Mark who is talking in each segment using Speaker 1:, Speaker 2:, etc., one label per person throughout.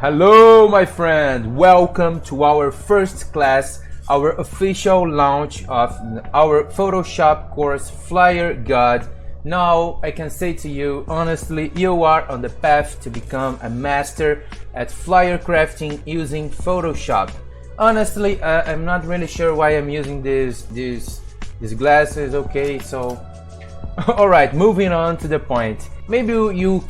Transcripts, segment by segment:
Speaker 1: Hello my friend, welcome to our first class, our official launch of our Photoshop course Flyer God. Now I can say to you honestly, you are on the path to become a master at flyer crafting using Photoshop. Honestly, I'm not really sure why I'm using these glasses. Okay, so all right, moving on to the point. Maybe you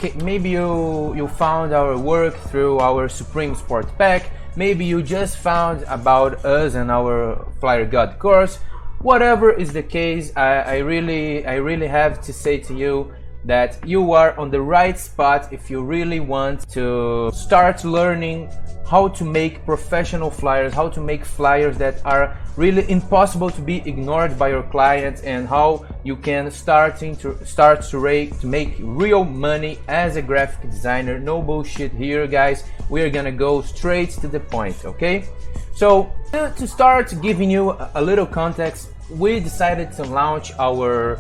Speaker 1: found our work through our Supreme Sport Pack. Maybe you just found about us and our Flyer God course. Whatever is the case, I really have to say to you that you are on the right spot if you really want to start learning how to make professional flyers, how to make flyers that are really impossible to be ignored by your clients, and how you can start to make real money as a graphic designer. No bullshit here, guys. We are gonna go straight to the point, okay? So to start giving you a little context, we decided to launch our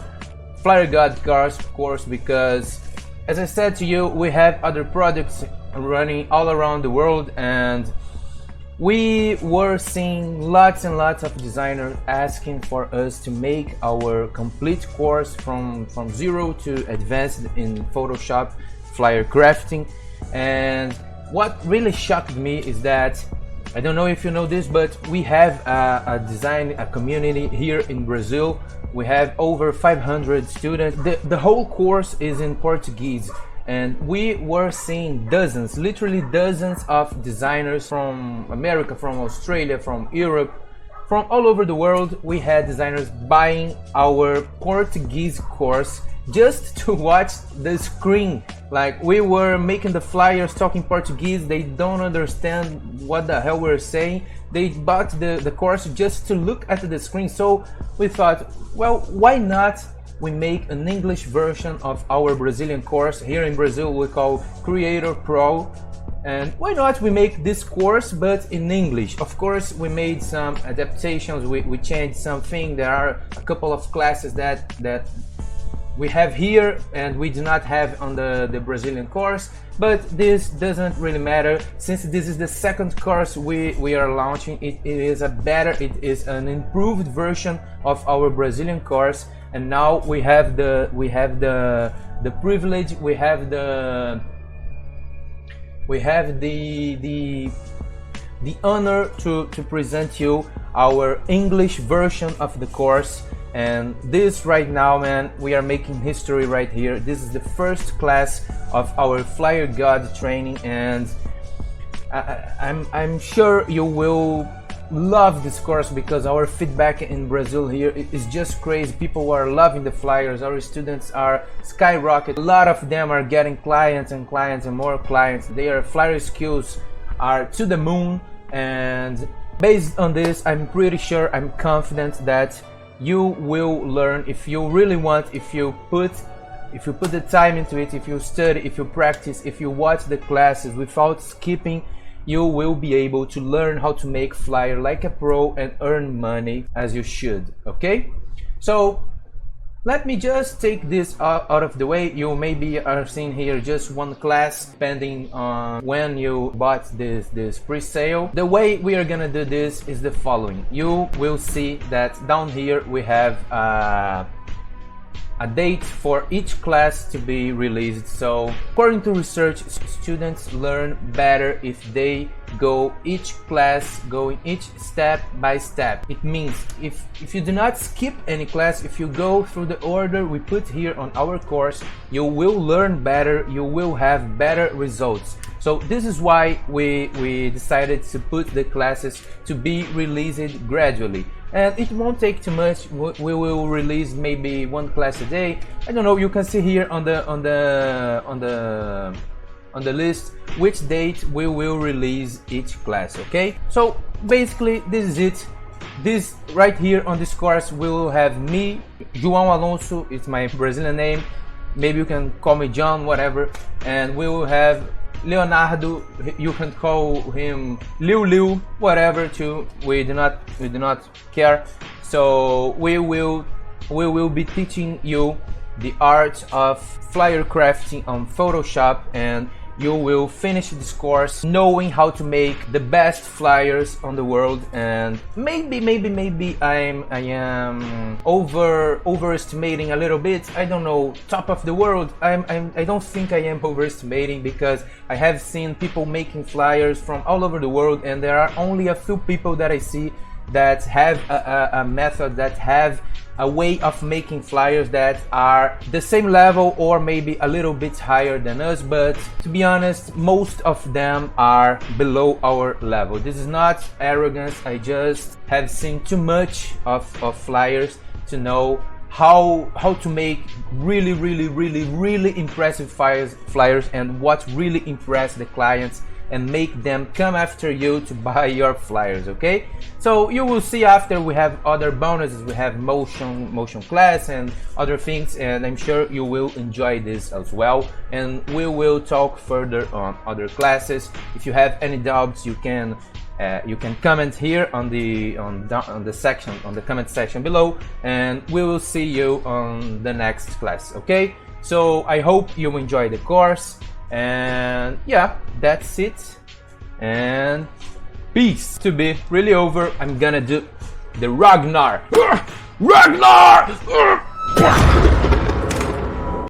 Speaker 1: Flyer God course because, as I said to you, we have other products running all around the world, and we were seeing lots and lots of designers asking for us to make our complete course from zero to advanced in Photoshop flyer crafting. And what really shocked me is that, I don't know if you know this, but we have a community here in Brazil. We have over 500 students. The whole course is in Portuguese, and we were seeing dozens, literally dozens of designers from America, from Australia, from Europe, from all over the world. We had designers buying our Portuguese course just to watch the screen. Like, we were making the flyers talking Portuguese, they don't understand what the hell we're saying. They bought the course just to look at the screen. So we thought, well, why not we make an English version of our Brazilian course. Here in Brazil we call Creator Pro, and why not we make this course but in English. Of course, we made some adaptations, we changed something. There are a couple of classes that we have here and we do not have on the Brazilian course, but this doesn't really matter. Since this is the second course we are launching, it is an improved version of our Brazilian course. And now we have the privilege, we have the honor to present you our English version of the course. And this right now, man, we are making history right here. This is the first class of our Flyer God training, and I'm sure you will love this course because our feedback in Brazil here is just crazy. People are loving the flyers. Our students are skyrocketing. A lot of them are getting clients and more clients. Their flyer skills are to the moon, and based on this, I'm pretty sure, I'm confident that you will learn. If you really want, if you put the time into it, if you study, if you practice, if you watch the classes without skipping, you will be able to learn how to make flyer like a pro and earn money as you should. Okay, so let me just take this out of the way. You maybe are seeing here just one class depending on when you bought this pre-sale. The way we are gonna do this is the following. You will see that down here we have a date for each class to be released. So according to research, students learn better if they go each class, going each step by step. It means if you do not skip any class, if you go through the order we put here on our course, you will learn better, you will have better results. So this is why we decided to put the classes to be released gradually. And it won't take too much. We will release maybe one class a day. I don't know. You can see here on the list which date we will release each class. Okay. So basically, this is it. This right here on this course will have me, João Alonso. It's my Brazilian name. Maybe you can call me John, whatever. And we will have Leonardo, you can call him Liu, whatever too. We do not care. So we will be teaching you the art of flyer crafting on Photoshop, and you will finish this course knowing how to make the best flyers on the world. And maybe I am overestimating a little bit. I don't know, top of the world. I don't think I am overestimating, because I have seen people making flyers from all over the world, and there are only a few people that I see that have a method, that have a way of making flyers that are the same level or maybe a little bit higher than us. But to be honest, most of them are below our level. This is not arrogance, I just have seen too much of flyers to know how to make really impressive flyers, and what really impress the clients and make them come after you to buy your flyers. Okay, so you will see after we have other bonuses. We have motion class and other things, and I'm sure you will enjoy this as well, and we will talk further on other classes. If you have any doubts, you can comment here on the section, on the comment section below, and we will see you on the next class. Okay, so I hope you enjoy the course, and yeah, that's it, and peace. To be really over, I'm gonna do the Ragnar.